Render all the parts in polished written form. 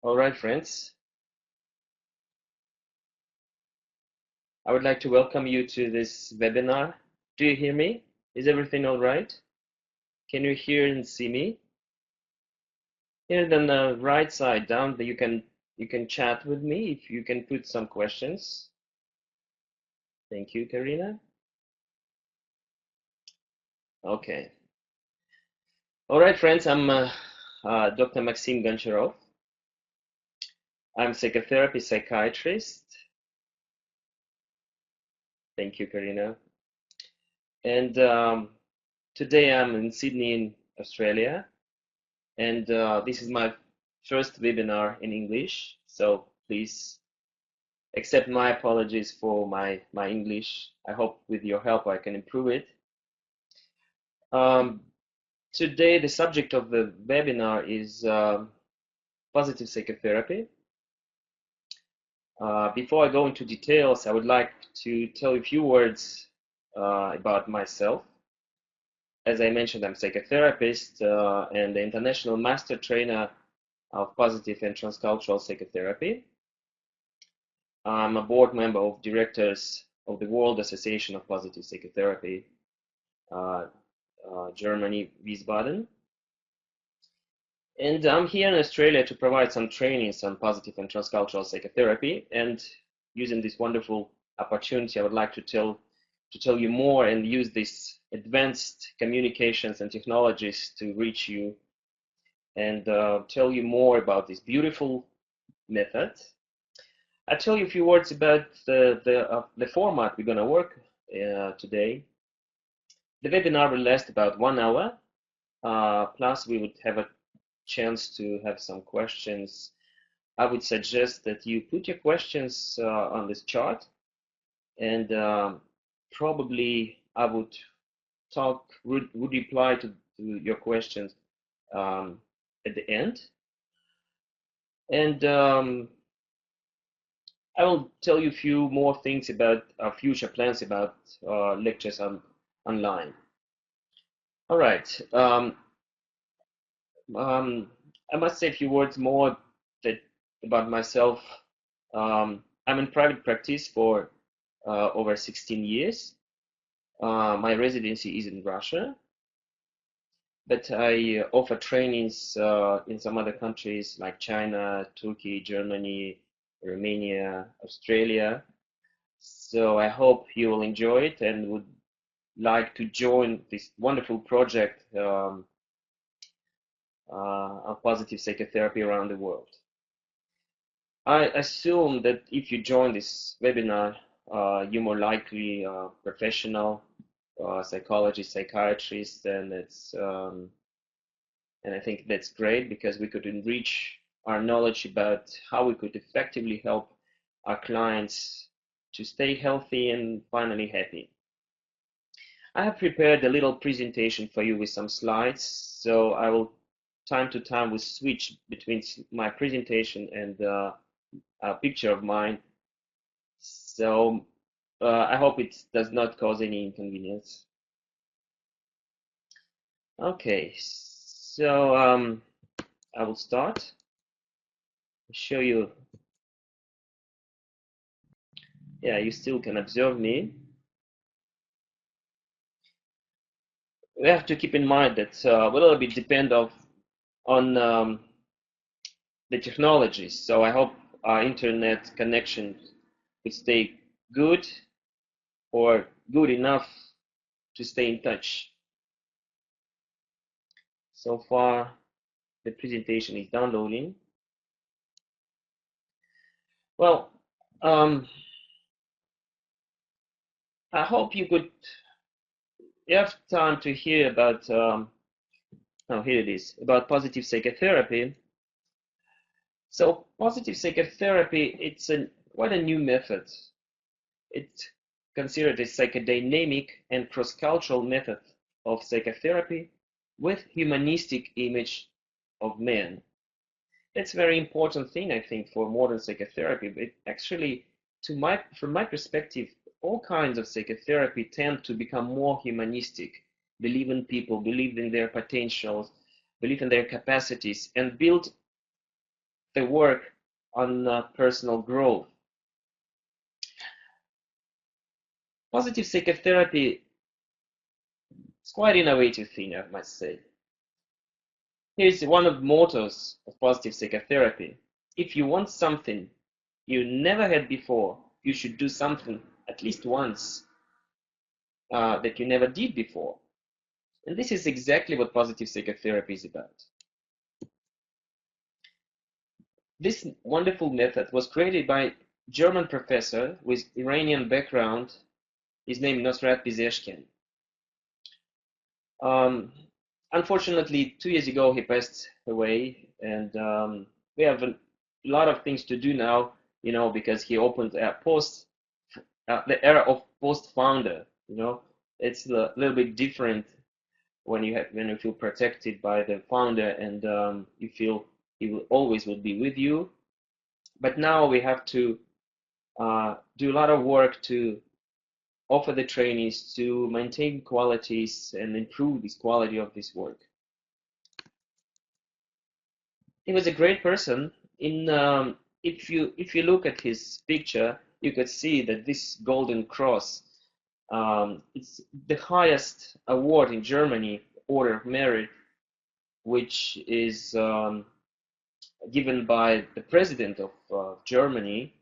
All right, friends. I would like to welcome you to this webinar. Do you hear me? Is everything all right? Can you hear and see me? Here on the right side down, you can chat with me if you can put some questions. Thank you, Karina. Okay. All right, friends. I'm Dr. Maxim Goncharov. I'm psychotherapist, psychiatrist. Thank you, Karina. And today I'm in Sydney, in Australia. And this is my first webinar in English, so please accept my apologies for my English. I hope with your help I can improve it. Today the subject of the webinar is positive psychotherapy. Before I go into details, I would like to tell you a few words about myself. As I mentioned, I'm a psychotherapist and the international master trainer of positive and transcultural psychotherapy. I'm a board member of directors of the World Association of Positive Psychotherapy, Germany, Wiesbaden. And I'm here in Australia to provide some trainings on positive and transcultural psychotherapy. And using this wonderful opportunity, I would like to tell you more and use these advanced communications and technologies to reach you and tell you more about this beautiful method. I'll tell you a few words about the format we're going to work today. The webinar will last about 1 hour, plus we would have a chance to have some questions. I would suggest that you put your questions on this chart, and probably I would reply to your questions at the end. And I will tell you a few more things about our future plans about lectures online. All right. I must say a few words more about myself. I'm in private practice for over 16 years. My residency is in Russia, but I offer trainings in some other countries like China, Turkey, Germany, Romania, Australia. So I hope you will enjoy it and would like to join this wonderful project of positive psychotherapy around the world. I assume that if you join this webinar, you're more likely a professional psychologist, psychiatrist, and I think that's great because we could enrich our knowledge about how we could effectively help our clients to stay healthy and finally happy. I have prepared a little presentation for you with some slides, so I will time to time will switch between my presentation and a picture of mine. So I hope it does not cause any inconvenience. Okay, so I will start. Show you. Yeah, you still can observe me. We have to keep in mind that we will be depend on the technologies. So I hope our internet connection will stay good or good enough to stay in touch. So far, the presentation is downloading. Well, I hope you have time to hear about, here it is, about positive psychotherapy. So positive psychotherapy, it's quite a new method. It's considered a psychodynamic and cross-cultural method of psychotherapy with humanistic image of man. That's a very important thing, I think, for modern psychotherapy. But actually, from my perspective, all kinds of psychotherapy tend to become more humanistic, believe in people, believe in their potentials, believe in their capacities, and build the work on personal growth. Positive psychotherapy is quite innovative thing, I must say. Here's one of the mottos of positive psychotherapy. If you want something you never had before, you should do something at least once that you never did before. And this is exactly what positive psychotherapy is about. This wonderful method was created by a German professor with Iranian background. His name is Nosrat Pizeshkian. Unfortunately, 2 years ago, he passed away, and we have a lot of things to do now, because he opened the era of post-founder. It's a little bit different when you feel protected by the founder, and you feel he will always be with you. But now we have to do a lot of work to offer the trainees to maintain qualities and improve this quality of this work. He was a great person. If you look at his picture, you could see that this Golden Cross, it's the highest award in Germany, Order of Merit, which is given by the president of Germany,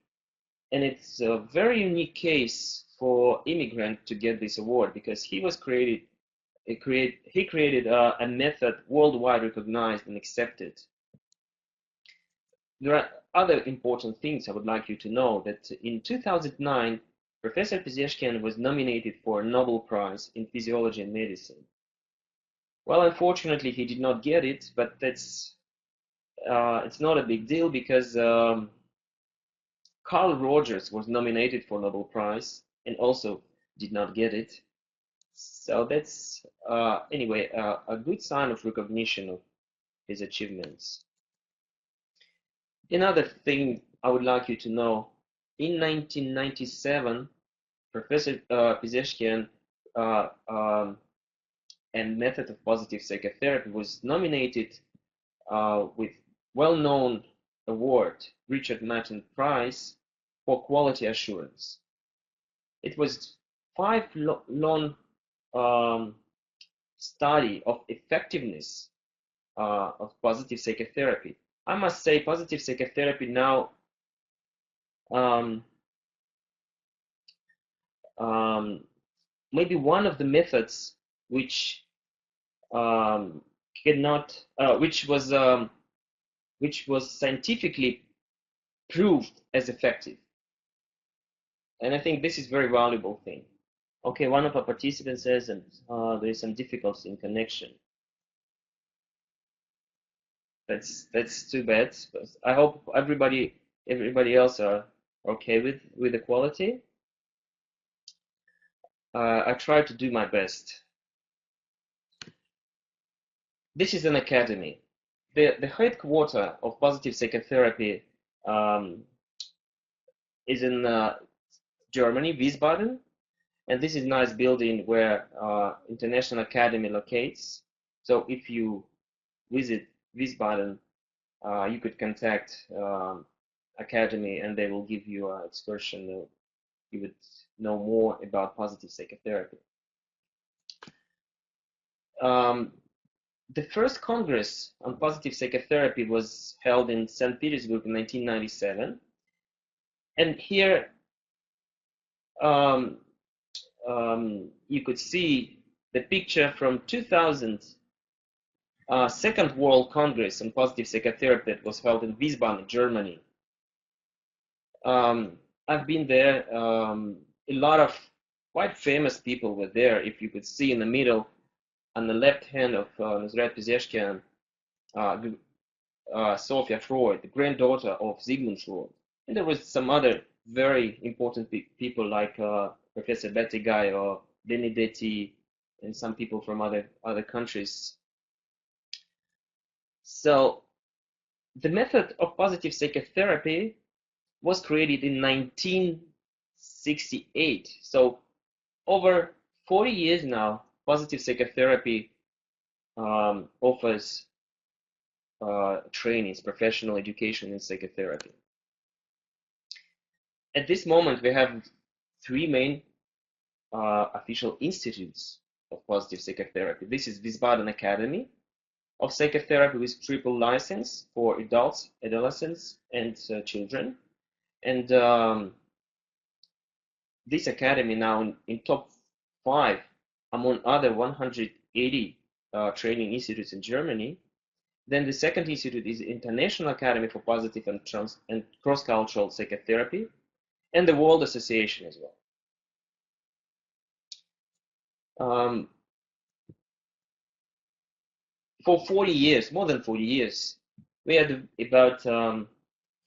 and it's a very unique case for immigrant to get this award, because he created a method worldwide recognized and accepted. There are other important things I would like you to know, that in 2009, Professor Pizeshkian was nominated for a Nobel Prize in Physiology and Medicine. Well, unfortunately, he did not get it, but it's not a big deal, because Carl Rogers was nominated for Nobel Prize and also did not get it. So that's anyway a good sign of recognition of his achievements. Another thing I would like you to know: in 1997, Professor Pizeshkian and method of positive psychotherapy was nominated with well-known award, Richard Matten Prize, for quality assurance. It was 5 long study of effectiveness of positive psychotherapy. I must say, positive psychotherapy now maybe one of the methods which which was scientifically proved as effective. And I think this is very valuable thing. Okay, one of our participants says, and there is some difficulty in connection. That's too bad. But I hope everybody else are okay with the quality. I try to do my best. This is an academy. The headquarter of positive psychotherapy is in Germany, Wiesbaden, and this is a nice building where International Academy locates. So if you visit Wiesbaden, you could contact Academy, and they will give you an excursion. You would know more about positive psychotherapy. The first Congress on positive psychotherapy was held in St. Petersburg in 1997, and here you could see the picture from 2000 Second World Congress on Positive Psychotherapy that was held in Wiesbaden, Germany. I've been there. A lot of quite famous people were there. If you could see in the middle, on the left hand of Nosrat Pizeshkian, Sophia Freud, the granddaughter of Sigmund Freud. And there was some other very important people like Professor Bettigay or Benedetti, and some people from other countries. So the method of positive psychotherapy was created in 1968. So over 40 years now, positive psychotherapy offers trainings, professional education in psychotherapy. At this moment, we have three main official institutes of positive psychotherapy. This is Wiesbaden Academy of Psychotherapy with triple license for adults, adolescents, and children. And this academy now in top 5 among other 180 training institutes in Germany. Then the second institute is International Academy for Positive and Cross-Cultural Psychotherapy, and the World Association as well. For 40 years, more than 40 years, we had about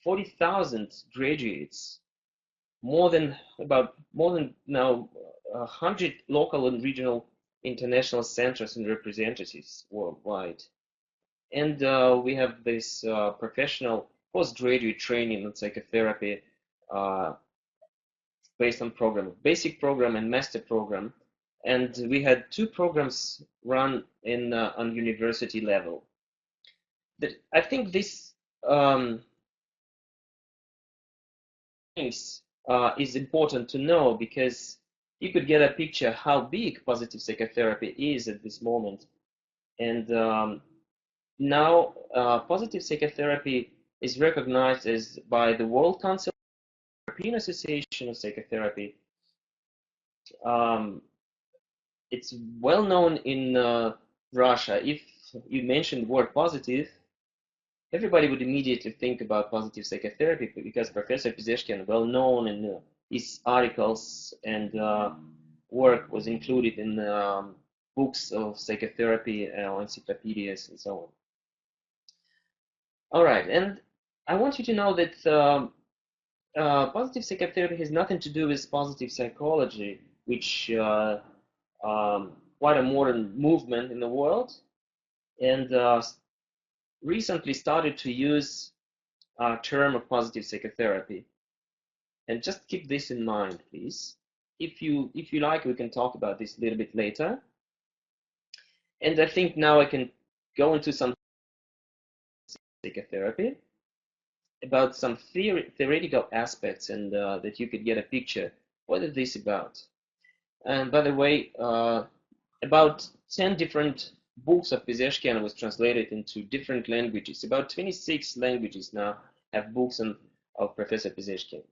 40,000 graduates, more than now 100 local and regional international centers and representatives worldwide. And we have this professional postgraduate training in psychotherapy based on basic program and master program. And we had 2 programs run on university level. I think this is important to know, because you could get a picture how big positive psychotherapy is at this moment. And now positive psychotherapy is recognized as by the World Council, European Association of Psychotherapy. It's well known in Russia. If you mention the word positive, everybody would immediately think about positive psychotherapy, because Professor Pizeshkin, well known in his articles and work, was included in books of psychotherapy, encyclopedias, and so on. All right, and I want you to know that positive psychotherapy has nothing to do with positive psychology, which quite a modern movement in the world, and recently started to use a term of positive psychotherapy. And just keep this in mind, please. If you like, we can talk about this a little bit later. And I think now I can go into some psychotherapy, about some theoretical aspects, and that you could get a picture. What is this about? And by the way, about 10 different books of Pizeshkian was translated into different languages. About 26 languages now have books of Professor Pizeshkian.